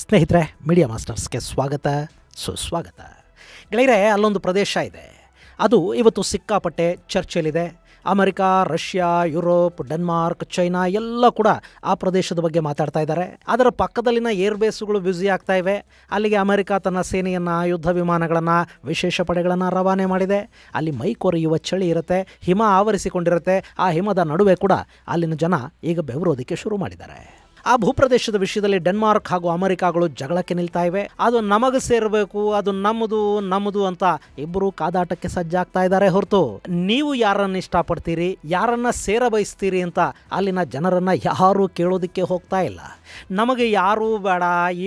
ಸ್ನೇಹಿತರೆ, ಮೀಡಿಯಾ ಮಾಸ್ಟರ್ಸ್ಗೆ ಸ್ವಾಗತ, ಸುಸ್ವಾಗತ. ಗೆಳೆಯರೆ, ಅಲ್ಲೊಂದು ಪ್ರದೇಶ ಇದೆ, ಅದು ಇವತ್ತು ಸಿಕ್ಕಾಪಟ್ಟೆ ಚರ್ಚೆಯಲ್ಲಿದೆ. America, Russia, Europe, Denmark, China ಎಲ್ಲ ಕೂಡ ಆ ಪ್ರದೇಶದ ಬಗ್ಗೆ ಮಾತಾಡ್ತಾ ಇದ್ದಾರೆ. ಅದರ ಪಕ್ಕದಲ್ಲಿನ ಏರ್ಬೇಸ್ಗಳು ಬ್ಯುಸಿ ಆಗ್ತಾ ಇವೆ. ಅಲ್ಲಿಗೆ ಅಮೆರಿಕ ತನ್ನ ಸೇನೆಯನ್ನು, ಯುದ್ಧ ವಿಮಾನಗಳನ್ನು, ವಿಶೇಷ ಪಡೆಗಳನ್ನು ರವಾನೆ ಮಾಡಿದೆ. ಅಲ್ಲಿ ಮೈ ಕೊರೆಯುವ ಚಳಿ ಇರುತ್ತೆ, ಹಿಮ ಆವರಿಸಿಕೊಂಡಿರುತ್ತೆ. ಆ ಹಿಮದ ನಡುವೆ ಕೂಡ ಅಲ್ಲಿನ ಜನ ಈಗ ಬೆವರೋದಕ್ಕೆ ಶುರು ಮಾಡಿದ್ದಾರೆ. ಆ ಭೂಪ್ರದೇಶದ ವಿಷಯದಲ್ಲಿ ಡೆನ್ಮಾರ್ಕ್ ಹಾಗೂ ಅಮೆರಿಕಾಗಳು ಜಗಳಕ್ಕೆ ನಿಲ್ತಾ ಇವೆ. ಅದು ನಮಗೆ ಸೇರಬೇಕು, ಅದು ನಮ್ಮದು ಅಂತ ಇಬ್ಬರು ಕಾದಾಟಕ್ಕೆ ಸಜ್ಜಾಗ್ತಾ ಇದ್ದಾರೆ. ಹೊರತು ನೀವು ಯಾರನ್ನ ಇಷ್ಟಪಡ್ತೀರಿ, ಯಾರನ್ನ ಸೇರ ಬಯಸ್ತೀರಿ ಅಂತ ಅಲ್ಲಿನ ಜನರನ್ನ ಯಾರು ಕೇಳೋದಕ್ಕೆ ಹೋಗ್ತಾ ಇಲ್ಲ. ನಮಗೆ ಯಾರೂ ಬೇಡ,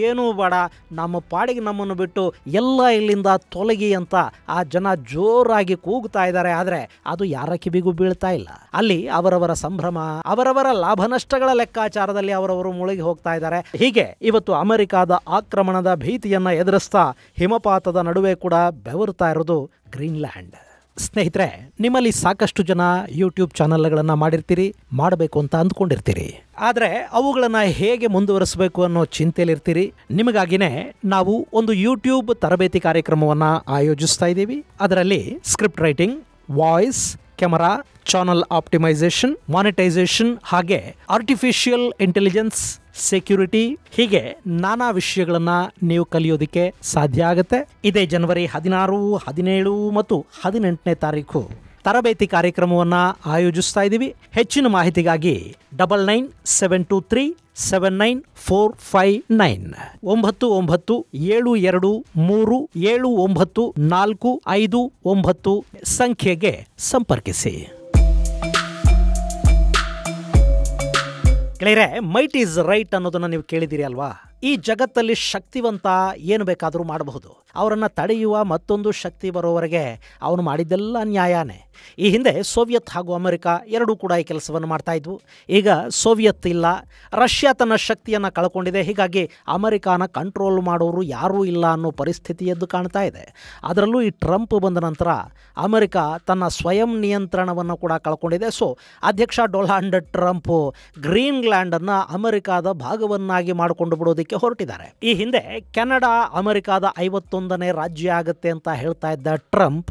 ಏನೂ ಬೇಡ, ನಮ್ಮ ಪಾಡಿಗೆ ನಮ್ಮನ್ನು ಬಿಟ್ಟು ಎಲ್ಲ ಇಲ್ಲಿಂದ ತೊಲಗಿ ಅಂತ ಆ ಜನ ಜೋರಾಗಿ ಕೂಗ್ತಾ ಇದ್ದಾರೆ. ಆದರೆ ಅದು ಯಾರ ಕಿವಿಗೂ ಬೀಳ್ತಾ ಇಲ್ಲ. ಅಲ್ಲಿ ಅವರವರ ಸಂಭ್ರಮ, ಅವರವರ ಲಾಭ ನಷ್ಟಗಳ ಲೆಕ್ಕಾಚಾರದಲ್ಲಿ ಅವರವರು ಮುಳುಗಿ ಹೋಗ್ತಾ ಇದ್ದಾರೆ. ಹೀಗೆ ಇವತ್ತು ಅಮೆರಿಕಾದ ಆಕ್ರಮಣದ ಭೀತಿಯನ್ನ ಎದುರಿಸ್ತಾ ಹಿಮಪಾತದ ನಡುವೆ ಕೂಡ ಬೆವರ್ತಾ ಇರೋದು ಗ್ರೀನ್ಲ್ಯಾಂಡ್. ಸ್ನೇಹಿತರೆ, ನಿಮ್ಮಲ್ಲಿ ಸಾಕಷ್ಟು ಜನ ಯೂಟ್ಯೂಬ್ ಚಾನಲ್ಗಳನ್ನು ಮಾಡಿರ್ತೀರಿ, ಮಾಡಬೇಕು ಅಂತ ಅಂದ್ಕೊಂಡಿರ್ತೀರಿ. ಆದರೆ ಅವುಗಳನ್ನು ಹೇಗೆ ಮುಂದುವರಿಸಬೇಕು ಅನ್ನೋ ಚಿಂತೆಯಲ್ಲಿರ್ತೀರಿ. ನಿಮಗಾಗಿನೇ ನಾವು ಒಂದು ಯೂಟ್ಯೂಬ್ ತರಬೇತಿ ಕಾರ್ಯಕ್ರಮವನ್ನು ಆಯೋಜಿಸ್ತಾ ಇದ್ದೀವಿ. ಅದರಲ್ಲಿ script writing, voice, camera, channel optimisation, monetisation, ಹಾಗೆ ಆರ್ಟಿಫಿಷಿಯಲ್ ಇಂಟೆಲಿಜೆನ್ಸ್, ಸೆಕ್ಯೂರಿಟಿ, ಹೀಗೆ ನಾನಾ ವಿಷಯಗಳನ್ನು ನೀವು ಕಲಿಯೋದಕ್ಕೆ ಸಾಧ್ಯ ಆಗುತ್ತೆ. ಇದೇ ಜನವರಿ 16, 17 ಮತ್ತು 18ನೇ ತಾರೀಕು ತರಬೇತಿ ಕಾರ್ಯಕ್ರಮವನ್ನು ಆಯೋಜಿಸ್ತಾ ಇದ್ದೀವಿ. ಹೆಚ್ಚಿನ ಮಾಹಿತಿಗಾಗಿ 9972379459 9972379459 ಸಂಖ್ಯೆಗೆ ಸಂಪರ್ಕಿಸಿ. ಗೆಳೆಯರೆ, ಮೈಟ್ ಈಸ್ ರೈಟ್ ಅನ್ನೋದನ್ನು ನೀವು ಕೇಳಿದ್ದೀರಿ ಅಲ್ವಾ? ಈ ಜಗತ್ತಲ್ಲಿ ಶಕ್ತಿವಂತ ಏನು ಬೇಕಾದರೂ ಮಾಡಬಹುದು. ಅವರನ್ನು ತಡೆಯುವ ಮತ್ತೊಂದು ಶಕ್ತಿ ಬರೋವರೆಗೆ ಅವನು ಮಾಡಿದ್ದೆಲ್ಲ ನ್ಯಾಯನೇ. ಈ ಹಿಂದೆ ಸೋವಿಯತ್ ಹಾಗೂ ಅಮೆರಿಕ ಎರಡೂ ಕೂಡ ಈ ಕೆಲಸವನ್ನು ಮಾಡ್ತಾ ಇದ್ವು. ಈಗ ಸೋವಿಯತ್ ಇಲ್ಲ, ರಷ್ಯಾ ತನ್ನ ಶಕ್ತಿಯನ್ನು ಕಳ್ಕೊಂಡಿದೆ. ಹೀಗಾಗಿ ಅಮೆರಿಕಾನ ಕಂಟ್ರೋಲ್ ಮಾಡೋರು ಯಾರೂ ಇಲ್ಲ ಅನ್ನೋ ಪರಿಸ್ಥಿತಿ ಎದ್ದು ಕಾಣ್ತಾ ಇದೆ. ಅದರಲ್ಲೂ ಈ ಟ್ರಂಪ್ ಬಂದ ನಂತರ ಅಮೆರಿಕ ತನ್ನ ಸ್ವಯಂ ನಿಯಂತ್ರಣವನ್ನು ಕೂಡ ಕಳ್ಕೊಂಡಿದೆ. ಸೊ ಅಧ್ಯಕ್ಷ ಡೊನಾಲ್ಡ್ ಟ್ರಂಪ್ ಗ್ರೀನ್ಲ್ಯಾಂಡನ್ನು ಅಮೆರಿಕಾದ ಭಾಗವನ್ನಾಗಿ ಮಾಡಿಕೊಂಡು ಬಿಡೋದಕ್ಕೆ ಹೊರಟಿದ್ದಾರೆ. ಈ ಹಿಂದೆ ಕೆನಡಾ ಅಮೆರಿಕಾದ 51ನೇ ರಾಜ್ಯ ಆಗುತ್ತೆ ಅಂತ ಹೇಳ್ತಾ ಇದ್ದ ಟ್ರಂಪ್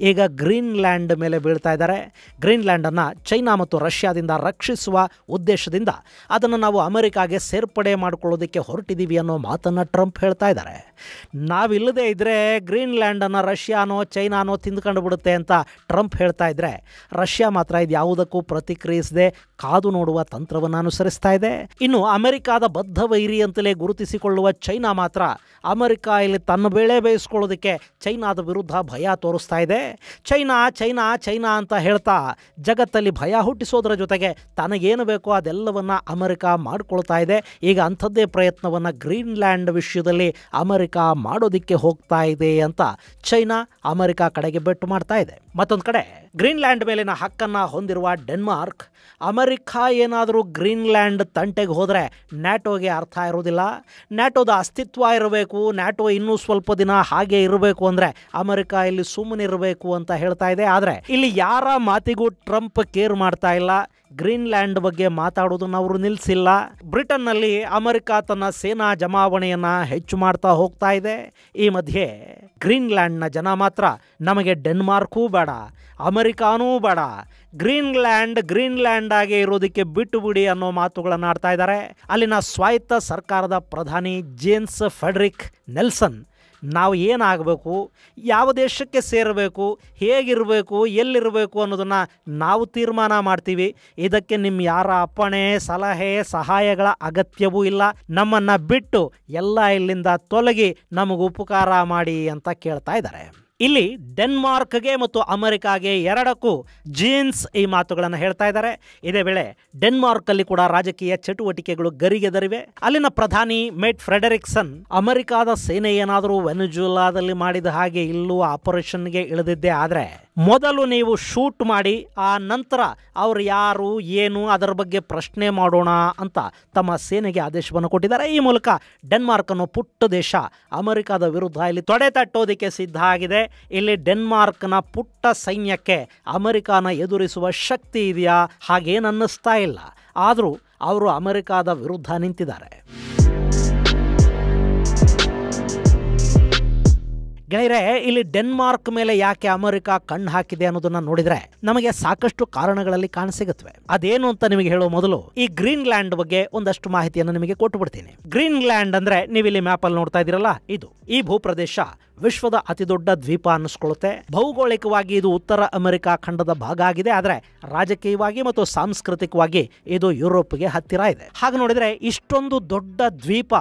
ಈಗ ಗ್ರೀನ್ಲ್ಯಾಂಡ್ ಮೇಲೆ ಬೀಳ್ತಾ ಇದ್ದಾರೆ. ಗ್ರೀನ್ಲ್ಯಾಂಡನ್ನು ಚೈನಾ ಮತ್ತು ರಷ್ಯಾದಿಂದ ರಕ್ಷಿಸುವ ಉದ್ದೇಶದಿಂದ ಅದನ್ನು ನಾವು ಅಮೆರಿಕಾಗೆ ಸೇರ್ಪಡೆ ಮಾಡಿಕೊಳ್ಳೋದಕ್ಕೆ ಹೊರಟಿದ್ದೀವಿ ಅನ್ನೋ ಮಾತನ್ನು ಟ್ರಂಪ್ ಹೇಳ್ತಾ ಇದ್ದಾರೆ. ನಾವಿಲ್ಲದೆ ಇದ್ದರೆ ಗ್ರೀನ್ಲ್ಯಾಂಡನ್ನು ರಷ್ಯಾನೋ ಚೈನಾನೋ ತಿಂದ್ಕೊಂಡು ಬಿಡುತ್ತೆ ಅಂತ ಟ್ರಂಪ್ ಹೇಳ್ತಾ ಇದ್ರೆ, ರಷ್ಯಾ ಮಾತ್ರ ಇದು ಯಾವುದಕ್ಕೂ ಪ್ರತಿಕ್ರಿಯಿಸದೆ ಕಾದು ನೋಡುವ ತಂತ್ರವನ್ನು ಅನುಸರಿಸ್ತಾ ಇದೆ. ಇನ್ನು ಅಮೆರಿಕಾದ ಬದ್ಧ ವೈರಿ ಅಂತಲೇ ಗುರುತಿಸಿಕೊಳ್ಳುವ ಚೈನಾ ಮಾತ್ರ ಅಮೆರಿಕ ಇಲ್ಲಿ ತನ್ನ ಬೇಳೆ ಬೇಯಿಸ್ಕೊಳ್ಳೋದಕ್ಕೆ ಚೈನಾದ ವಿರುದ್ಧ ಭಯ ತೋರಿಸ್ತಾ ಇದೆ. ಚೈನಾ ಚೈನಾ ಚೈನಾ ಅಂತ ಹೇಳ್ತಾ ಜಗತ್ತಲ್ಲಿ ಭಯ ಹುಟ್ಟಿಸೋದ್ರ ಜೊತೆಗೆ ತನಗೇನು ಬೇಕೋ ಅದೆಲ್ಲವನ್ನು ಅಮೆರಿಕ ಮಾಡಿಕೊಳ್ತಾ ಇದೆ. ಈಗ ಅಂಥದ್ದೇ ಪ್ರಯತ್ನವನ್ನು ಗ್ರೀನ್ಲ್ಯಾಂಡ್ ವಿಷಯದಲ್ಲಿ ಅಮೆರಿಕ ಮಾಡೋದಕ್ಕೆ ಹೋಗ್ತಾ ಇದೆ ಅಂತ ಚೈನಾ ಅಮೆರಿಕ ಕಡೆಗೆ ಬೆಟ್ಟು ಮಾಡ್ತಾ ಇದೆ. ಮತ್ತೊಂದು ಕಡೆ ಗ್ರೀನ್ಲ್ಯಾಂಡ್ ಮೇಲಿನ ಹಕ್ಕನ್ನು ಹೊಂದಿರುವ ಡೆನ್ಮಾರ್ಕ್, ಅಮೆರಿಕ ಏನಾದರೂ ಗ್ರೀನ್ಲ್ಯಾಂಡ್ ತಂಟೆಗೆ ಹೋದರೆ ನ್ಯಾಟೋಗೆ ಅರ್ಥ ಇರೋದಿಲ್ಲ. ನ್ಯಾಟೋದ ಅಸ್ತಿತ್ವ ಇರಬೇಕು, ನ್ಯಾಟೋ ಇನ್ನೂ ಸ್ವಲ್ಪ ದಿನ ಹಾಗೆ ಇರಬೇಕು ಅಂದರೆ ಅಮೆರಿಕ ಇಲ್ಲಿ ಸುಮ್ಮನಿರಬೇಕು ಅಂತ ಹೇಳ್ತಾ ಇದೆ. ಆದರೆ ಇಲ್ಲಿ ಯಾರ ಮಾತಿಗೂ ಟ್ರಂಪ್ ಕೇರ್ ಮಾಡ್ತಾ ಇಲ್ಲ. ಗ್ರೀನ್ಲ್ಯಾಂಡ್ ಬಗ್ಗೆ ಮಾತಾಡೋದನ್ನು ಅವರು ನಿಲ್ಲಿಸಿಲ್ಲ. ಬ್ರಿಟನ್ನಲ್ಲಿ ಅಮೆರಿಕ ತನ್ನ ಸೇನಾ ಜಮಾವಣೆಯನ್ನು ಹೆಚ್ಚು ಮಾಡ್ತಾ ಹೋಗ್ತಾ ಇದೆ. ಈ ಮಧ್ಯೆ ಗ್ರೀನ್ಲ್ಯಾಂಡ್ನ ಜನ ಮಾತ್ರ ನಮಗೆ ಡೆನ್ಮಾರ್ಕೂ ಬೇಡ, ಅಮೆರಿಕಾನೂ ಬೇಡ, ಗ್ರೀನ್ಲ್ಯಾಂಡ್ ಆಗಿ ಇರೋದಕ್ಕೆ ಬಿಟ್ಟು ಬಿಡಿ ಅನ್ನೋ ಮಾತುಗಳನ್ನು ಆಡ್ತಾ ಇದ್ದಾರೆ. ಅಲ್ಲಿನ ಸ್ವಾಯತ್ತ ಸರ್ಕಾರದ ಪ್ರಧಾನಿ ಜೇಮ್ಸ್ ಫೆಡರಿಕ್ ನೆಲ್ಸನ್, ನಾವು ಏನಾಗಬೇಕು, ಯಾವ ದೇಶಕ್ಕೆ ಸೇರಬೇಕು, ಹೇಗಿರಬೇಕು, ಎಲ್ಲಿರಬೇಕು ಅನ್ನೋದನ್ನು ನಾವು ತೀರ್ಮಾನ ಮಾಡ್ತೀವಿ. ಇದಕ್ಕೆ ನಿಮ್ಮ ಯಾರ ಅಪ್ಪಣೆ, ಸಲಹೆ, ಸಹಾಯಗಳ ಅಗತ್ಯವೂ ಇಲ್ಲ. ನಮ್ಮನ್ನು ಬಿಟ್ಟು ಎಲ್ಲ ಇಲ್ಲಿಂದ ತೊಲಗಿ ನಮಗೆ ಉಪಕಾರ ಮಾಡಿ ಅಂತ ಕೇಳ್ತಾ ಇದ್ದಾರೆ. ಇಲ್ಲಿ ಡೆನ್ಮಾರ್ಕ್ಗೆ ಮತ್ತು ಅಮೆರಿಕಾಗೆ ಎರಡಕ್ಕೂ ಜೀನ್ಸ್ ಈ ಮಾತುಗಳನ್ನು ಹೇಳ್ತಾ ಇದ್ದಾರೆ. ಇದೇ ವೇಳೆ ಡೆನ್ಮಾರ್ಕಲ್ಲಿ ಕೂಡ ರಾಜಕೀಯ ಚಟುವಟಿಕೆಗಳು ಗರಿಗೆದರಿವೆ. ಅಲ್ಲಿನ ಪ್ರಧಾನಿ ಮೇಟ್ ಫ್ರೆಡರಿಕ್ಸನ್, ಅಮೆರಿಕಾದ ಸೇನೆ ಏನಾದರೂ ವೆನೆಜುಲಾದಲ್ಲಿ ಮಾಡಿದ ಹಾಗೆ ಇಲ್ಲೂ ಆಪರೇಷನ್ಗೆ ಇಳಿದಿದ್ದೆ, ಆದರೆ ಮೊದಲು ನೀವು ಶೂಟ್ ಮಾಡಿ, ಆ ನಂತರ ಅವರು ಯಾರು ಏನು ಅದರ ಬಗ್ಗೆ ಪ್ರಶ್ನೆ ಮಾಡೋಣ ಅಂತ ತಮ್ಮ ಸೇನೆಗೆ ಆದೇಶವನ್ನು ಕೊಟ್ಟಿದ್ದಾರೆ. ಈ ಮೂಲಕ ಡೆನ್ಮಾರ್ಕ್ ಅನ್ನೋ ಪುಟ್ಟ ದೇಶ ಅಮೆರಿಕಾದ ವಿರುದ್ಧ ಇಲ್ಲಿ ತೊಡೆ ತಟ್ಟೋದಕ್ಕೆ ಸಿದ್ಧ ಆಗಿದೆ. ಇಲ್ಲಿ ಡೆನ್ಮಾರ್ಕ್ನ ಪುಟ್ಟ ಸೈನ್ಯಕ್ಕೆ ಅಮೆರಿಕಾನ ಎದುರಿಸುವ ಶಕ್ತಿ ಇದೆಯಾ? ಹಾಗೇನು ಅನ್ನಿಸ್ತಾ ಇಲ್ಲ. ಆದರೂ ಅವರು ಅಮೆರಿಕಾದ ವಿರುದ್ಧ ನಿಂತಿದ್ದಾರೆ. ಗೆಳೆಯರೆ, ಇಲ್ಲಿ ಡೆನ್ಮಾರ್ಕ್ ಮೇಲೆ ಯಾಕೆ ಅಮೆರಿಕ ಕಣ್ಣು ಹಾಕಿದೆ ಅನ್ನೋದನ್ನ ನೋಡಿದ್ರೆ ನಮಗೆ ಸಾಕಷ್ಟು ಕಾರಣಗಳಲ್ಲಿ ಕಾಣಸಿಗುತ್ತವೆ. ಅದೇನು ಅಂತ ನಿಮಗೆ ಹೇಳೋ ಮೊದಲು ಈ ಗ್ರೀನ್ಲ್ಯಾಂಡ್ ಬಗ್ಗೆ ಒಂದಷ್ಟು ಮಾಹಿತಿಯನ್ನು ನಿಮಗೆ ಕೊಟ್ಟು ಬಿಡ್ತೀನಿ. ಗ್ರೀನ್ಲ್ಯಾಂಡ್ ಅಂದ್ರೆ ನೀವು ಇಲ್ಲಿ ಮ್ಯಾಪ್ ಅಲ್ಲಿ ನೋಡ್ತಾ ಇದ್ದೀರಲ್ಲ, ಇದು ಈ ಭೂಪ್ರದೇಶ ವಿಶ್ವದ ಅತಿದೊಡ್ಡ ದ್ವೀಪ ಅನ್ನಿಸ್ಕೊಳ್ಳುತ್ತೆ. ಭೌಗೋಳಿಕವಾಗಿ ಇದು ಉತ್ತರ ಅಮೆರಿಕ ಖಂಡದ ಭಾಗ ಆಗಿದೆ, ಆದರೆ ರಾಜಕೀಯವಾಗಿ ಮತ್ತು ಸಾಂಸ್ಕೃತಿಕವಾಗಿ ಇದು ಯುರೋಪ್ಗೆ ಹತ್ತಿರ ಇದೆ. ಹಾಗೆ ನೋಡಿದ್ರೆ ಇಷ್ಟೊಂದು ದೊಡ್ಡ ದ್ವೀಪ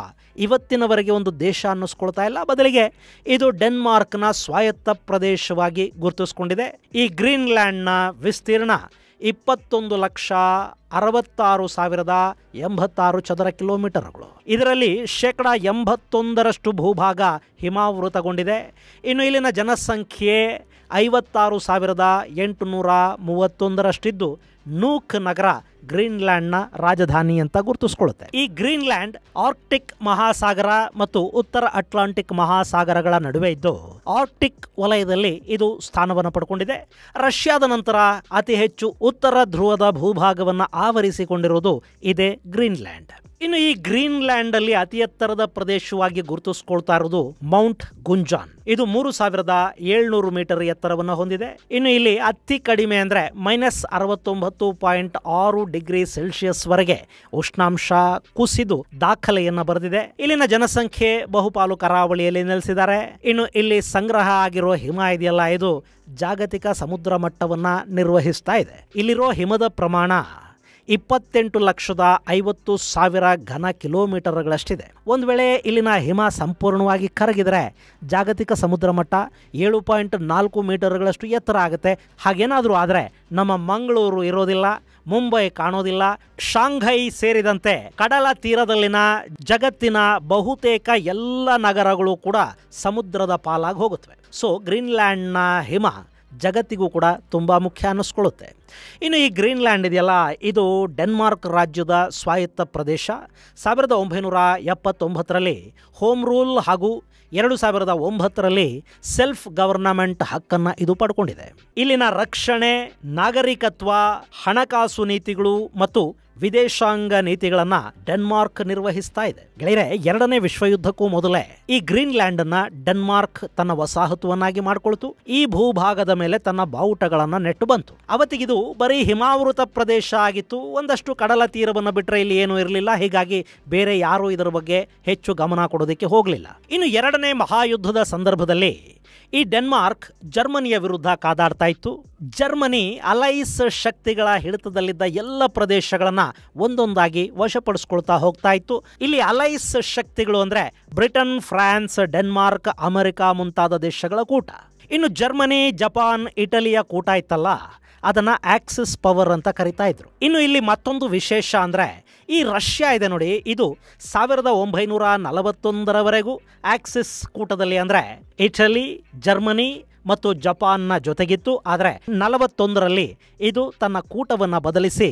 ಇವತ್ತಿನವರೆಗೆ ಒಂದು ದೇಶ ಅನ್ನಿಸ್ಕೊಳ್ತಾ ಇಲ್ಲ, ಬದಲಿಗೆ ಇದು ಡೆನ್ಮಾರ್ಕ್ನ ಸ್ವಾಯತ್ತ ಪ್ರದೇಶವಾಗಿ ಗುರುತಿಸಿಕೊಂಡಿದೆ. ಈ ಗ್ರೀನ್ಲ್ಯಾಂಡ್ನ ವಿಸ್ತೀರ್ಣ 21,66,086 ಚದರ ಕಿಲೋಮೀಟರ್ಗಳು. ಇದರಲ್ಲಿ 81% ಭೂಭಾಗ ಹಿಮಾವೃತಗೊಂಡಿದೆ. ಇನ್ನು ಇಲ್ಲಿನ ಜನಸಂಖ್ಯೆ 56,831 ನೂಕ್ ನಗರ ಗ್ರೀನ್ಲ್ಯಾಂಡ್ನ ರಾಜಧಾನಿ ಅಂತ ಗುರುತಿಸಿಕೊಳ್ಳುತ್ತೆ. ಈ ಗ್ರೀನ್ಲ್ಯಾಂಡ್ ಆರ್ಕ್ಟಿಕ್ ಮಹಾಸಾಗರ ಮತ್ತು ಉತ್ತರ ಅಟ್ಲಾಂಟಿಕ್ ಮಹಾಸಾಗರಗಳ ನಡುವೆ ಇದ್ದು ಆರ್ಕ್ಟಿಕ್ ವಲಯದಲ್ಲಿ ಇದು ಸ್ಥಾನವನ್ನು ಪಡ್ಕೊಂಡಿದೆ. ರಷ್ಯಾದ ನಂತರ ಅತಿ ಹೆಚ್ಚು ಉತ್ತರ ಧ್ರುವದ ಭೂಭಾಗವನ್ನು ಆವರಿಸಿಕೊಂಡಿರುವುದು ಇದೇ ಗ್ರೀನ್ಲ್ಯಾಂಡ್. ಇನ್ನು ಈ ಗ್ರೀನ್ಲ್ಯಾಂಡ್ ಅಲ್ಲಿ ಅತಿ ಎತ್ತರದ ಪ್ರದೇಶವಾಗಿ ಗುರುತಿಸಿಕೊಳ್ತಾ ಇರುವುದು ಮೌಂಟ್ ಗುಂಜಾನ್. ಇದು 3,700 ಮೀಟರ್ ಎತ್ತರವನ್ನು ಹೊಂದಿದೆ. ಇನ್ನು ಇಲ್ಲಿ ಅತಿ ಕಡಿಮೆ ಅಂದ್ರೆ -69.6 ಡಿಗ್ರಿ ಸೆಲ್ಸಿಯಸ್ ವರೆಗೆ ಉಷ್ಣಾಂಶ ಕುಸಿದು ದಾಖಲೆಯನ್ನ ಬರೆದಿದೆ. ಇಲ್ಲಿನ ಜನಸಂಖ್ಯೆ ಬಹುಪಾಲು ಕರಾವಳಿಯಲ್ಲಿ ನೆಲೆಸಿದ್ದಾರೆ. ಇನ್ನು ಇಲ್ಲಿ ಸಂಗ್ರಹ ಆಗಿರೋ ಹಿಮ ಇದೆಯಲ್ಲ, ಇದು ಜಾಗತಿಕ ಸಮುದ್ರ ಮಟ್ಟವನ್ನ ನಿರ್ವಹಿಸ್ತಾ ಇದೆ. ಇಲ್ಲಿರೋ ಹಿಮದ ಪ್ರಮಾಣ 28,50,000 ಘನ ಕಿಲೋಮೀಟರ್ಗಳಷ್ಟಿದೆ. ಒಂದು ವೇಳೆ ಇಲ್ಲಿನ ಹಿಮ ಸಂಪೂರ್ಣವಾಗಿ ಕರಗಿದರೆ ಜಾಗತಿಕ ಸಮುದ್ರ ಮಟ್ಟ 7.4 ಮೀಟರ್ಗಳಷ್ಟು ಎತ್ತರ ಆಗುತ್ತೆ. ಹಾಗೇನಾದರೂ ಆದರೆ ನಮ್ಮ ಮಂಗಳೂರು ಇರೋದಿಲ್ಲ, ಮುಂಬೈ ಕಾಣೋದಿಲ್ಲ, ಶಾಂಘೈ ಸೇರಿದಂತೆ ಕಡಲ ತೀರದಲ್ಲಿನ ಜಗತ್ತಿನ ಬಹುತೇಕ ಎಲ್ಲ ನಗರಗಳು ಕೂಡ ಸಮುದ್ರದ ಪಾಲಾಗಿ ಹೋಗುತ್ತವೆ. ಸೊ ಗ್ರೀನ್ಲ್ಯಾಂಡ್ನ ಹಿಮ ಜಗತ್ತಿಗೂ ಕೂಡ ತುಂಬ ಮುಖ್ಯ ಅನ್ನಿಸ್ಕೊಳ್ಳುತ್ತೆ. ಇನ್ನು ಈ ಗ್ರೀನ್ಲ್ಯಾಂಡ್ ಇದೆಯಲ್ಲ, ಇದು ಡೆನ್ಮಾರ್ಕ್ ರಾಜ್ಯದ ಸ್ವಾಯತ್ತ ಪ್ರದೇಶ. 1979ರಲ್ಲಿ ಹೋಮ್ ರೂಲ್ ಹಾಗೂ 2009ರಲ್ಲಿ ಸೆಲ್ಫ್ ಗವರ್ನಮೆಂಟ್ ಹಕ್ಕನ್ನು ಇದು ಪಡ್ಕೊಂಡಿದೆ. ಇಲ್ಲಿನ ರಕ್ಷಣೆ, ನಾಗರಿಕತ್ವ, ಹಣಕಾಸು ನೀತಿಗಳು ಮತ್ತು ವಿದೇಶಾಂಗ ನೀತಿಗಳನ್ನ ಡೆನ್ಮಾರ್ಕ್ ನಿರ್ವಹಿಸ್ತಾ ಇದೆ. ಗೆಳೆಯರೆ, 2ನೇ ವಿಶ್ವಯುದ್ಧಕ್ಕೂ ಮೊದಲೇ ಈ ಗ್ರೀನ್ಲ್ಯಾಂಡ್ ಅನ್ನ ಡೆನ್ಮಾರ್ಕ್ ತನ್ನ ವಸಾಹತುವನ್ನಾಗಿ ಮಾಡಿಕೊಳ್ತು. ಈ ಭೂಭಾಗದ ಮೇಲೆ ತನ್ನ ಬಾವುಟಗಳನ್ನ ನೆಟ್ಟು ಬಂತು. ಅವತ್ತಿಗಿದು ಬರೀ ಹಿಮಾವೃತ ಪ್ರದೇಶ ಆಗಿತ್ತು. ಒಂದಷ್ಟು ಕಡಲ ತೀರವನ್ನು ಬಿಟ್ಟರೆ ಇಲ್ಲಿ ಏನೂ ಇರಲಿಲ್ಲ. ಹೀಗಾಗಿ ಬೇರೆ ಯಾರೂ ಇದರ ಬಗ್ಗೆ ಹೆಚ್ಚು ಗಮನ ಕೊಡೋದಕ್ಕೆ ಹೋಗಲಿಲ್ಲ. ಇನ್ನು 2ನೇ ಮಹಾಯುದ್ಧದ ಸಂದರ್ಭದಲ್ಲಿ ಈ ಡೆನ್ಮಾರ್ಕ್ ಜರ್ಮನಿಯ ವಿರುದ್ಧ ಕಾದಾಡ್ತಾ ಇತ್ತು. ಜರ್ಮನಿ ಅಲೈಸ್ ಶಕ್ತಿಗಳ ಹಿಡಿತದಲ್ಲಿದ್ದ ಎಲ್ಲ ಪ್ರದೇಶಗಳನ್ನ ಒಂದೊಂದಾಗಿ ವಶಪಡಿಸ್ಕೊಳ್ತಾ ಹೋಗ್ತಾ ಇತ್ತು. ಇಲ್ಲಿ ಅಲೈಸ್ ಶಕ್ತಿಗಳು ಅಂದ್ರೆ ಬ್ರಿಟನ್, ಫ್ರಾನ್ಸ್, ಡೆನ್ಮಾರ್ಕ್, ಅಮೆರಿಕ ಮುಂತಾದ ದೇಶಗಳ ಕೂಟ. ಇನ್ನು ಜರ್ಮನಿ, ಜಪಾನ್, ಇಟಲಿಯ ಕೂಟ ಇತ್ತಲ್ಲ, ಅದನ್ನ ಆಕ್ಸಿಸ್ ಪವರ್ ಅಂತ ಕರಿತಾ ಇದ್ರು. ಇನ್ನು ಇಲ್ಲಿ ಮತ್ತೊಂದು ವಿಶೇಷ ಅಂದ್ರೆ ಈ ರಷ್ಯಾ ಇದೆ ನೋಡಿ, ಇದು 1941ರವರೆಗೂ ಆಕ್ಸಿಸ್ ಕೂಟದಲ್ಲಿ ಅಂದ್ರೆ ಇಟಲಿ, ಜರ್ಮನಿ ಮತ್ತು ಜಪಾನ್ನ ಜೊತೆಗಿತ್ತು. ಆದರೆ 41ರಲ್ಲಿ ಇದು ತನ್ನ ಕೂಟವನ್ನು ಬದಲಿಸಿ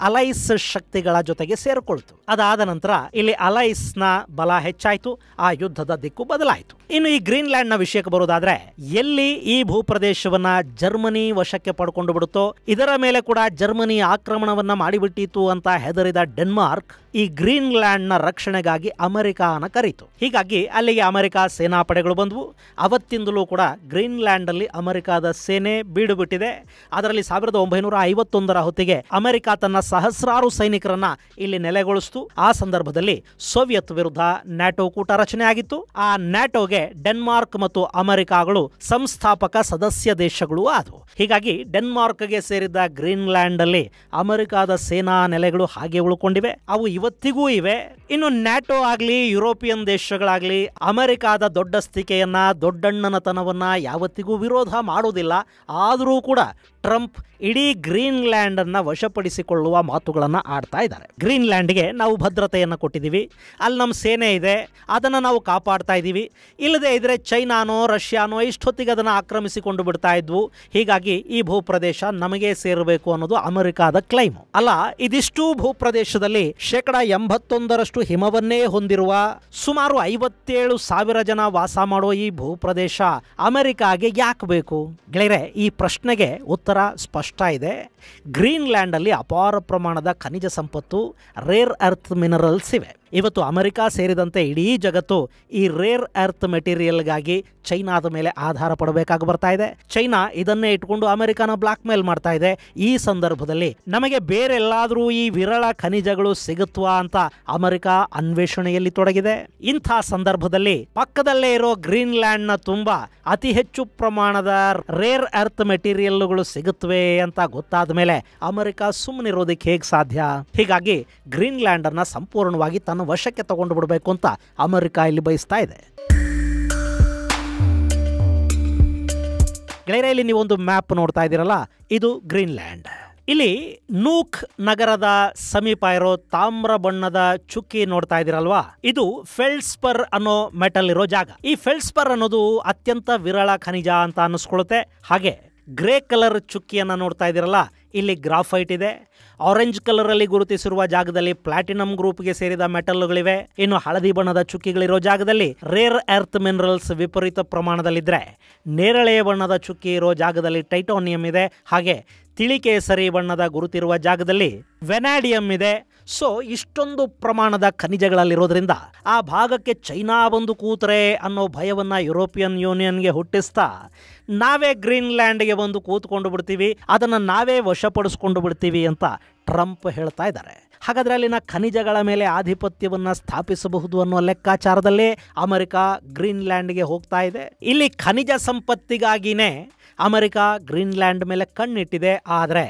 ಅಲೈಸ್ ಶಕ್ತಿಗಳ ಜೊತೆಗೆ ಸೇರಿಕೊಳ್ತು. ಅದಾದ ನಂತರ ಇಲ್ಲಿ ಅಲೈಸ್ನ ಬಲ ಹೆಚ್ಚಾಯಿತು, ಆ ಯುದ್ಧದ ದಿಕ್ಕು ಬದಲಾಯಿತು. ಇನ್ನು ಈ ಗ್ರೀನ್ಲ್ಯಾಂಡ್ನ ವಿಷಯಕ್ಕೆ ಬರೋದಾದ್ರೆ, ಎಲ್ಲಿ ಈ ಭೂಪ್ರದೇಶವನ್ನ ಜರ್ಮನಿ ವಶಕ್ಕೆ ಪಡ್ಕೊಂಡು ಬಿಡುತ್ತೋ ಇದರ ಮೇಲೆ ಕೂಡ ಜರ್ಮನಿ ಆಕ್ರಮಣವನ್ನ ಮಾಡಿಬಿಟ್ಟಿತ್ತು ಅಂತ ಹೆದರಿದ ಡೆನ್ಮಾರ್ಕ್ ಈ ಗ್ರೀನ್ಲ್ಯಾಂಡ್ನ ರಕ್ಷಣೆಗಾಗಿ ಅಮೆರಿಕಾನ ಕರೀತು. ಹೀಗಾಗಿ ಅಲ್ಲಿಗೆ ಅಮೆರಿಕ ಸೇನಾಪಡೆಗಳು ಬಂದವು. ಅವತ್ತಿಂದಲೂ ಕೂಡ ಗ್ರೀನ್ಲ್ಯಾಂಡ್ ಅಲ್ಲಿ ಅಮೆರಿಕಾದ ಸೇನೆ ಬೀಡು ಬಿಟ್ಟಿದೆ. ಅದರಲ್ಲಿ 1951ರ ಹೊತ್ತಿಗೆ ಅಮೆರಿಕ ತನ್ನ ಸಹಸ್ರಾರು ಸೈನಿಕರನ್ನ ಇಲ್ಲಿ ನೆಲೆಗೊಳಿಸಿತು. ಆ ಸಂದರ್ಭದಲ್ಲಿ ಸೋವಿಯತ್ ವಿರುದ್ಧ ನ್ಯಾಟೋ ಕೂಟ ರಚನೆ ಆಗಿತ್ತು. ಆ ನ್ಯಾಟೋಗೆ ಡೆನ್ಮಾರ್ಕ್ ಮತ್ತು ಅಮೆರಿಕಾಗಳು ಸಂಸ್ಥಾಪಕ ಸದಸ್ಯ ದೇಶಗಳು ಆದವು. ಹೀಗಾಗಿ ಡೆನ್ಮಾರ್ಕ್ಗೆ ಸೇರಿದ ಗ್ರೀನ್ಲ್ಯಾಂಡ್ ಅಲ್ಲಿ ಅಮೆರಿಕಾದ ಸೇನಾ ನೆಲೆಗಳು ಹಾಗೆ ಉಳ್ಕೊಂಡಿವೆ. ಅವು ಇವತ್ತಿಗೂ ಇವೆ. ಇನ್ನು ನ್ಯಾಟೋ ಆಗ್ಲಿ, ಯುರೋಪಿಯನ್ ದೇಶಗಳಾಗ್ಲಿ ಅಮೆರಿಕಾದ ದೊಡ್ಡಸ್ತಿಕೆಯನ್ನ, ದೊಡ್ಡಣ್ಣನತನವನ್ನ ಯಾವತ್ತಿಗೂ ವಿರೋಧ ಮಾಡೋದಿಲ್ಲ. ಆದರೂ ಕೂಡ ಟ್ರಂಪ್ ಇಡೀ ಗ್ರೀನ್ಲ್ಯಾಂಡ್ ಅನ್ನ ವಶಪಡಿಸಿಕೊಳ್ಳುವ ಮಾತುಗಳನ್ನು ಆಡ್ತಾ ಇದ್ದಾರೆ. ಗ್ರೀನ್ಲ್ಯಾಂಡ್ಗೆ ನಾವು ಭದ್ರತೆಯನ್ನು ಕೊಟ್ಟಿದ್ದೀವಿ, ಅಲ್ಲಿ ನಮ್ಮ ಸೇನೆ ಇದೆ, ಅದನ್ನು ನಾವು ಕಾಪಾಡ್ತಾ ಇದ್ದೀವಿ. ಇಲ್ಲದೆ ಇದ್ರೆ ಚೈನಾನೋ ರಷ್ಯಾನೋ ಇಷ್ಟೊತ್ತಿಗೆ ಅದನ್ನು ಆಕ್ರಮಿಸಿಕೊಂಡು ಬಿಡ್ತಾ ಇದ್ವು. ಹೀಗಾಗಿ ಈ ಭೂಪ್ರದೇಶ ನಮಗೆ ಸೇರಬೇಕು ಅನ್ನೋದು ಅಮೆರಿಕಾದ ಕ್ಲೈಮ್ ಅಲ್ಲ. ಇದಿಷ್ಟು ಭೂಪ್ರದೇಶದಲ್ಲಿ 81% ಹಿಮವನ್ನೇ ಹೊಂದಿರುವ ಸುಮಾರು 57,000 ಜನ ವಾಸ ಮಾಡೋ ಈ ಭೂಪ್ರದೇಶ ಅಮೆರಿಕಾಗೆ ಯಾಕೆ ಬೇಕು? ಗೆಳೆಯರೆ, ಈ ಪ್ರಶ್ನೆಗೆ ಉತ್ತರ ಸ್ಪಷ್ಟ ಕಷ್ಟ ಇದೆ. ಗ್ರೀನ್ಲ್ಯಾಂಡಲ್ಲಿ ಅಪಾರ ಪ್ರಮಾಣದ ಖನಿಜ ಸಂಪತ್ತು, ರೇರ್ ಅರ್ತ್ ಮಿನರಲ್ಸ್ ಇವೆ. ಇವತ್ತು ಅಮೆರಿಕ ಸೇರಿದಂತೆ ಇಡೀ ಜಗತ್ತು ಈ ರೇರ್ ಅರ್ತ್ ಮೆಟೀರಿಯಲ್ಗಾಗಿ ಚೈನಾದ ಮೇಲೆ ಆಧಾರ ಪಡಬೇಕಾಗಿ ಬರ್ತಾ ಇದೆ. ಚೈನಾ ಇದನ್ನೇ ಇಟ್ಕೊಂಡು ಅಮೆರಿಕನ ಬ್ಲಾಕ್ ಮೇಲ್ ಮಾಡ್ತಾ ಇದೆ. ಈ ಸಂದರ್ಭದಲ್ಲಿ ನಮಗೆ ಬೇರೆಲ್ಲಾದರೂ ಈ ವಿರಳ ಖನಿಜಗಳು ಸಿಗುತ್ವಾ ಅಂತ ಅಮೆರಿಕ ಅನ್ವೇಷಣೆಯಲ್ಲಿ ತೊಡಗಿದೆ. ಇಂಥ ಸಂದರ್ಭದಲ್ಲಿ ಪಕ್ಕದಲ್ಲೇ ಇರೋ ಗ್ರೀನ್ಲ್ಯಾಂಡ್ನ ತುಂಬಾ ಅತಿ ಹೆಚ್ಚು ಪ್ರಮಾಣದ ರೇರ್ ಅರ್ತ್ ಮೆಟೀರಿಯಲ್ಗಳು ಸಿಗುತ್ತವೆ ಅಂತ ಗೊತ್ತಾದ ಮೇಲೆ ಅಮೆರಿಕ ಸುಮ್ಮನಿರೋದಕ್ಕೆ ಹೇಗೆ ಸಾಧ್ಯ? ಹೀಗಾಗಿ ಗ್ರೀನ್ಲ್ಯಾಂಡ್ ಅನ್ನ ಸಂಪೂರ್ಣವಾಗಿ ತನ್ನ ವಶಕ್ಕೆ ತಗೊಂಡು ಬಿಡಬೇಕು ಅಂತ ಅಮೆರಿಕ ಇಲ್ಲಿ ಬಯಸ್ತಾ ಇದೆ. ಗೆಳೆಯರೇ, ಇಲ್ಲಿ ನೀವೊಂದು ಮ್ಯಾಪ್ ನೋಡ್ತಾ ಇದ್ದೀರಲ್ಲ, ಇದು ಗ್ರೀನ್ಲ್ಯಾಂಡ್. ಇಲ್ಲಿ ನೂಕ್ ನಗರದ ಸಮೀಪ ಇರೋ ತಾಮ್ರ ಬಣ್ಣದ ಚುಕ್ಕಿ ನೋಡ್ತಾ ಇದ್ದೀರಲ್ವಾ, ಇದು ಫೆಲ್ಡ್ಸ್ಪರ್ ಅನ್ನೋ ಮೆಟಲ್ ಇರೋ ಜಾಗ. ಈ ಫೆಲ್ಡ್ಸ್ಪರ್ ಅನ್ನೋದು ಅತ್ಯಂತ ವಿರಳ ಖನಿಜ ಅಂತ ಅನ್ನಿಸ್ಕೊಳ್ಳುತ್ತೆ. ಹಾಗೆ ಗ್ರೇ ಕಲರ್ ಚುಕ್ಕಿಯನ್ನು ನೋಡ್ತಾ ಇದ್ದೀರಲ್ಲ, ಇಲ್ಲಿ ಗ್ರಾಫೈಟ್ ಇದೆ. ಆರೆಂಜ್ ಕಲರ್ ಅಲ್ಲಿ ಗುರುತಿಸಿರುವ ಜಾಗದಲ್ಲಿ ಪ್ಲಾಟಿನಂ ಗ್ರೂಪ್ಗೆ ಸೇರಿದ ಮೆಟಲ್ಗಳಿವೆ. ಇನ್ನು ಹಳದಿ ಬಣ್ಣದ ಚುಕ್ಕಿಗಳಿರೋ ಜಾಗದಲ್ಲಿ ರೇರ್ ಅರ್ತ್ ಮಿನರಲ್ಸ್ ವಿಪರೀತ ಪ್ರಮಾಣದಲ್ಲಿದ್ರೆ, ನೇರಳೆ ಬಣ್ಣದ ಚುಕ್ಕಿ ಇರೋ ಜಾಗದಲ್ಲಿ ಟೈಟಾನಿಯಂ ಇದೆ. ಹಾಗೆ ತಿಳಿ ಕೇಸರಿ ಬಣ್ಣದ ಗುರುತಿರುವ ಜಾಗದಲ್ಲಿ ವೆನಾಡಿಯಂ ಇದೆ. ಸೊ ಇಷ್ಟೊಂದು ಪ್ರಮಾಣದ ಖನಿಜಗಳಲ್ಲಿರೋದ್ರಿಂದ ಆ ಭಾಗಕ್ಕೆ ಚೈನಾ ಬಂದು ಕೂತ್ರೆ ಅನ್ನೋ ಭಯವನ್ನ ಯುರೋಪಿಯನ್ ಯೂನಿಯನ್ಗೆ ಹುಟ್ಟಿಸ್ತಾ ನಾವೇ ಗ್ರೀನ್ಲ್ಯಾಂಡ್ಗೆ ಬಂದು ಕೂತ್ಕೊಂಡು ಬಿಡ್ತೀವಿ, ಅದನ್ನು ನಾವೇ ವಶಪಡಿಸ್ಕೊಂಡು ಬಿಡ್ತೀವಿ ಅಂತ ಟ್ರಂಪ್ ಹೇಳ್ತಾ ಇದ್ದಾರೆ. ಹಾಗಾದರೆ ಅಲ್ಲಿನ ಖನಿಜಗಳ ಮೇಲೆ ಆಧಿಪತ್ಯವನ್ನು ಸ್ಥಾಪಿಸಬಹುದು ಅನ್ನೋ ಲೆಕ್ಕಾಚಾರದಲ್ಲೇ ಅಮೆರಿಕ ಗ್ರೀನ್ಲ್ಯಾಂಡ್ಗೆ ಹೋಗ್ತಾ ಇದೆ. ಇಲ್ಲಿ ಖನಿಜ ಸಂಪತ್ತಿಗಾಗಿನೇ ಅಮೆರಿಕ ಗ್ರೀನ್ಲ್ಯಾಂಡ್ ಮೇಲೆ ಕಣ್ಣಿಟ್ಟಿದೆ. ಆದರೆ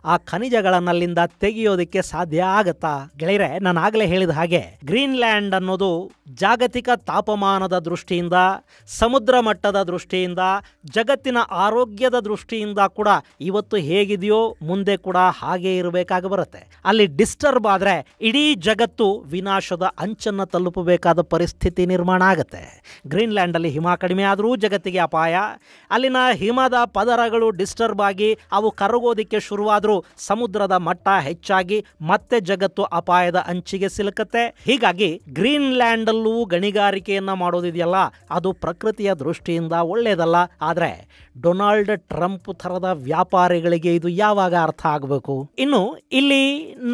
ಆ ಖನಿಜಗಳನ್ನಲ್ಲಿಂದ ತೆಗೆಯೋದಕ್ಕೆ ಸಾಧ್ಯ ಆಗತ್ತಾ? ಗೆಳೆಯರೆ, ನಾನು ಆಗಲೇ ಹೇಳಿದ ಹಾಗೆ ಗ್ರೀನ್ಲ್ಯಾಂಡ್ ಅನ್ನೋದು ಜಾಗತಿಕ ತಾಪಮಾನದ ದೃಷ್ಟಿಯಿಂದ, ಸಮುದ್ರ ಮಟ್ಟದ ದೃಷ್ಟಿಯಿಂದ, ಜಗತ್ತಿನ ಆರೋಗ್ಯದ ದೃಷ್ಟಿಯಿಂದ ಕೂಡ ಇವತ್ತು ಹೇಗಿದೆಯೋ ಮುಂದೆ ಕೂಡ ಹಾಗೆ ಇರಬೇಕಾಗಿ ಬರುತ್ತೆ. ಅಲ್ಲಿ ಡಿಸ್ಟರ್ಬ್ ಆದರೆ ಇಡೀ ಜಗತ್ತು ವಿನಾಶದ ಅಂಚನ್ನು ತಲುಪಬೇಕಾದ ಪರಿಸ್ಥಿತಿ ನಿರ್ಮಾಣ ಆಗುತ್ತೆ. ಗ್ರೀನ್ಲ್ಯಾಂಡಲ್ಲಿ ಹಿಮ ಕಡಿಮೆ ಆದರೂ ಜಗತ್ತಿಗೆ ಅಪಾಯ. ಅಲ್ಲಿನ ಹಿಮದ ಪದರಗಳು ಡಿಸ್ಟರ್ಬ್ ಆಗಿ ಅವು ಕರಗೋದಿಕ್ಕೆ ಶುರುವಾದರೂ ಸಮುದ್ರದ ಮಟ್ಟ ಹೆಚ್ಚಾಗಿ ಮತ್ತೆ ಜಗತ್ತು ಅಪಾಯದ ಅಂಚಿಗೆ ಸಿಲುಕುತ್ತೆ. ಹೀಗಾಗಿ ಗ್ರೀನ್ಲ್ಯಾಂಡ್ ಅಲ್ಲೂ ಗಣಿಗಾರಿಕೆಯನ್ನ ಮಾಡೋದಿದೆಯಲ್ಲ, ಅದು ಪ್ರಕೃತಿಯ ದೃಷ್ಟಿಯಿಂದ ಒಳ್ಳೆಯದಲ್ಲ. ಆದರೆ ಡೊನಾಲ್ಡ್ ಟ್ರಂಪ್ ಥರದ ವ್ಯಾಪಾರಿಗಳಿಗೆ ಇದು ಯಾವಾಗ ಅರ್ಥ ಆಗಬೇಕು? ಇನ್ನು ಇಲ್ಲಿ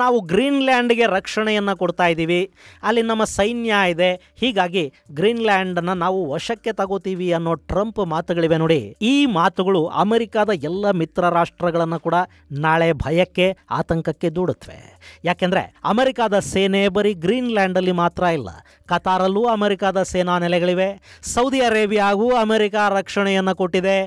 ನಾವು ಗ್ರೀನ್ಲ್ಯಾಂಡ್ಗೆ ರಕ್ಷಣೆಯನ್ನ ಕೊಡ್ತಾ ಇದ್ದೀವಿ, ಅಲ್ಲಿ ನಮ್ಮ ಸೈನ್ಯ ಇದೆ, ಹೀಗಾಗಿ ಗ್ರೀನ್ಲ್ಯಾಂಡ್ ಅನ್ನ ನಾವು ವಶಕ್ಕೆ ತಗೋತೀವಿ ಅನ್ನೋ ಟ್ರಂಪ್ ಮಾತುಗಳಿವೆ ನೋಡಿ. ಈ ಮಾತುಗಳು ಅಮೆರಿಕದ ಎಲ್ಲ ಮಿತ್ರ ರಾಷ್ಟ್ರಗಳನ್ನ ಕೂಡ ನಾಳೆ ಭಯಕ್ಕೆ, ಆತಂಕಕ್ಕೆ ದೂಡುತ್ತವೆ. ಯಾಕೆಂದ್ರೆ ಅಮೆರಿಕದ ಸೇನೆ ಬರೀ ಗ್ರೀನ್ಲ್ಯಾಂಡ್ ಅಲ್ಲಿ ಮಾತ್ರ ಇಲ್ಲ, ಕತಾರಲ್ಲೂ ಅಮೆರಿಕದ ಸೇನಾ ನೆಲೆಗಳಿವೆ. ಸೌದಿ ಅರೇಬಿಯಾಗೂ ಅಮೆರಿಕ ರಕ್ಷಣೆಯನ್ನ ಕೊಟ್ಟಿದೆ.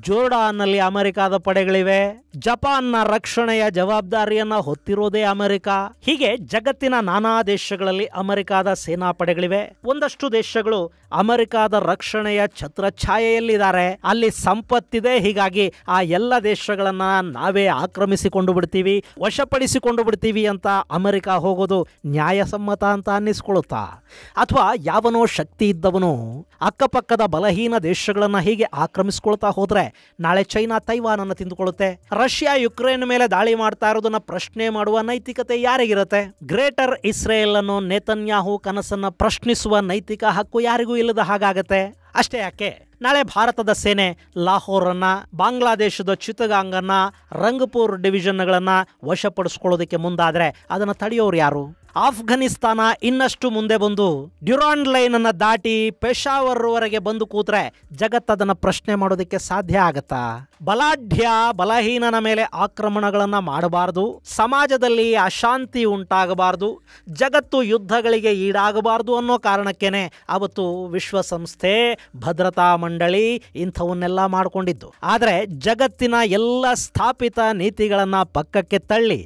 ಜೋರ್ಡಾನ್ನಲ್ಲಿ ಅಮೆರಿಕದ ಪಡೆಗಳಿವೆ. ಜಪಾನ್ನ ರಕ್ಷಣೆಯ ಜವಾಬ್ದಾರಿಯನ್ನ ಹೊತ್ತಿರೋದೇ ಅಮೆರಿಕ. ಹೀಗೆ ಜಗತ್ತಿನ ನಾನಾ ದೇಶಗಳಲ್ಲಿ ಅಮೆರಿಕದ ಸೇನಾ ಪಡೆಗಳಿವೆ. ಒಂದಷ್ಟು ದೇಶಗಳು ಅಮೆರಿಕದ ರಕ್ಷಣೆಯ ಛತ್ರಛಾಯೆಯಲ್ಲಿದ್ದಾರೆ, ಅಲ್ಲಿ ಸಂಪತ್ತಿದೆ. ಹೀಗಾಗಿ ಆ ಎಲ್ಲ ದೇಶಗಳನ್ನ ನಾವೇ ಆಕ್ರಮಿಸಿಕೊಂಡು ಬಿಡ್ತೀವಿ, ವಶಪಡಿಸಿಕೊಂಡು ಬಿಡ್ತೀವಿ ಅಂತ ಅಮೆರಿಕ ಹೋಗೋದು ನ್ಯಾಯಸಮ್ಮತ ಅಂತ ಅನ್ನಿಸ್ಕೊಳ್ಳುತ್ತಾ? ಅಥವಾ ಯಾವನೋ ಶಕ್ತಿ ಇದ್ದವನು ಅಕ್ಕಪಕ್ಕದ ಬಲಹೀನ ದೇಶಗಳನ್ನ ಹೀಗೆ ಆಕ್ರಮಿಸಿಕೊಳ್ತಾ ಹೋದ್ರೆ ನಾಳೆ ಚೈನಾ ತೈವಾನ್ ಅನ್ನು ತಿಂದುಕೊಳ್ಳುತ್ತೆ. ರಷ್ಯಾ ಯುಕ್ರೇನ್ ಮೇಲೆ ದಾಳಿ ಮಾಡ್ತಾ ಇರೋದನ್ನ ಪ್ರಶ್ನೆ ಮಾಡುವ ನೈತಿಕತೆ ಯಾರಿಗಿರುತ್ತೆ? ಗ್ರೇಟರ್ ಇಸ್ರೇಲ್ ಅನ್ನೋ ನೇತನ್ಯಾಹು ಕನಸನ್ನ ಪ್ರಶ್ನಿಸುವ ನೈತಿಕ ಹಕ್ಕು ಯಾರಿಗೂ ಇಲ್ಲದ ಹಾಗಾಗತ್ತೆ. ಅಷ್ಟೇ ಯಾಕೆ, ನಾಳೆ ಭಾರತದ ಸೇನೆ ಲಾಹೋರನ್ನ, ಬಾಂಗ್ಲಾದೇಶದ ಚಿತ್ತಗಾಂಗನ್ನ, ರಂಗಪುರ್ ಡಿವಿಷನ್ಗಳನ್ನ ವಶಪಡಿಸ್ಕೊಳ್ಳೋದಕ್ಕೆ ಮುಂದಾದ್ರೆ ಅದನ್ನು ತಡೆಯೋರು ಯಾರು? ಆಫ್ಘನಿಸ್ತಾನ ಇನ್ನಷ್ಟು ಮುಂದೆ ಬಂದು ಡ್ಯುರಾಂಡ್ ಲೈನ್ ಅನ್ನ ದಾಟಿ ಪೆಶಾವರ್ ವರೆಗೆ ಬಂದು ಕೂತ್ರೆ ಜಗತ್ತದನ್ನ ಪ್ರಶ್ನೆ ಮಾಡೋದಕ್ಕೆ ಸಾಧ್ಯ ಆಗತ್ತಾ? ಬಲಾಢ್ಯ ಬಲಹೀನನ ಮೇಲೆ ಆಕ್ರಮಣಗಳನ್ನ ಮಾಡಬಾರದು, ಸಮಾಜದಲ್ಲಿ ಅಶಾಂತಿ ಉಂಟಾಗಬಾರದು, ಜಗತ್ತು ಯುದ್ಧಗಳಿಗೆ ಈಡಾಗಬಾರದು ಅನ್ನೋ ಕಾರಣಕ್ಕೇನೆ ಅವತ್ತು ವಿಶ್ವಸಂಸ್ಥೆ, ಭದ್ರತಾ ಮಂಡಳಿ ಇಂಥವನ್ನೆಲ್ಲ ಮಾಡಿಕೊಂಡಿದ್ದು. ಆದರೆ ಜಗತ್ತಿನ ಎಲ್ಲ ಸ್ಥಾಪಿತ ನೀತಿಗಳನ್ನ ಪಕ್ಕಕ್ಕೆ ತಳ್ಳಿ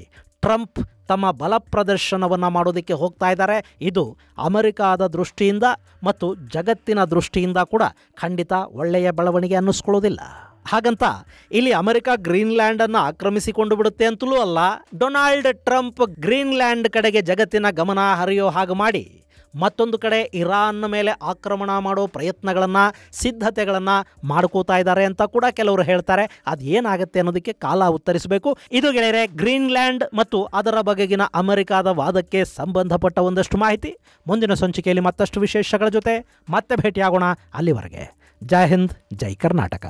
ಟ್ರಂಪ್ ತಮ್ಮ ಬಲ ಪ್ರದರ್ಶನವನ್ನು ಮಾಡೋದಕ್ಕೆ ಹೋಗ್ತಾ ಇದ್ದಾರೆ. ಇದು ಅಮೆರಿಕದ ದೃಷ್ಟಿಯಿಂದ ಮತ್ತು ಜಗತ್ತಿನ ದೃಷ್ಟಿಯಿಂದ ಕೂಡ ಖಂಡಿತ ಒಳ್ಳೆಯ ಬೆಳವಣಿಗೆ ಅನ್ನಿಸ್ಕೊಳ್ಳೋದಿಲ್ಲ. ಹಾಗಂತ ಇಲ್ಲಿ ಅಮೆರಿಕ ಗ್ರೀನ್ಲ್ಯಾಂಡ್ ಅನ್ನು ಆಕ್ರಮಿಸಿಕೊಂಡು ಬಿಡುತ್ತೆ ಅಂತಲೂ ಅಲ್ಲ. ಡೊನಾಲ್ಡ್ ಟ್ರಂಪ್ ಗ್ರೀನ್ಲ್ಯಾಂಡ್ ಕಡೆಗೆ ಜಗತ್ತಿನ ಗಮನ ಹರಿಯೋ ಹಾಗೆ ಮಾಡಿ ಮತ್ತೊಂದು ಕಡೆ ಇರಾನ್ ಮೇಲೆ ಆಕ್ರಮಣ ಮಾಡೋ ಪ್ರಯತ್ನಗಳನ್ನು, ಸಿದ್ಧತೆಗಳನ್ನು ಮಾಡ್ಕೋತಾ ಇದ್ದಾರೆ ಅಂತ ಕೂಡ ಕೆಲವರು ಹೇಳ್ತಾರೆ. ಅದು ಏನಾಗುತ್ತೆ ಅನ್ನೋದಕ್ಕೆ ಕಾಲ ಉತ್ತರಿಸಬೇಕು. ಇದು ಗೆಳೆಯರೆ ಗ್ರೀನ್ಲ್ಯಾಂಡ್ ಮತ್ತು ಅದರ ಬಗೆಗಿನ ಅಮೆರಿಕದ ವಾದಕ್ಕೆ ಸಂಬಂಧಪಟ್ಟ ಒಂದಷ್ಟು ಮಾಹಿತಿ. ಮುಂದಿನ ಸಂಚಿಕೆಯಲ್ಲಿ ಮತ್ತಷ್ಟು ವಿಶೇಷಗಳ ಜೊತೆ ಮತ್ತೆ ಭೇಟಿಯಾಗೋಣ. ಅಲ್ಲಿವರೆಗೆ ಜೈ ಹಿಂದ್, ಜೈ ಕರ್ನಾಟಕ.